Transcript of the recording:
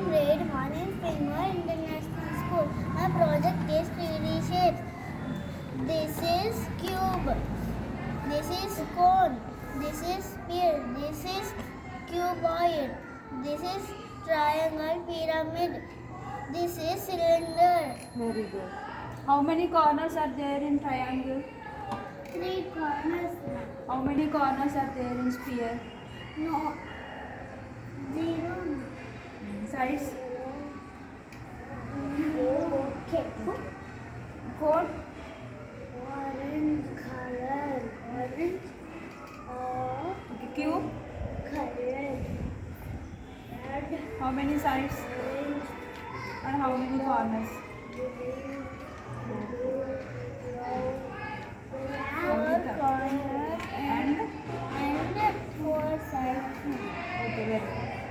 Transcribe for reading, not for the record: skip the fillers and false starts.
in grade 1 in Springmore International School. My project is 3D shapes. This is cube. This is cone. This is sphere. This is cuboid. This is triangle pyramid. This is cylinder. Very good. How many corners are there in triangle? 3 corners. How many corners are there in sphere? No. 0. Sides? Okay. Four? Orange color. Orange. Okay. Cube? Color. Red. How many sides? Orange. And how many corners? Green. Four Corners and and 4 sides. okay, very good.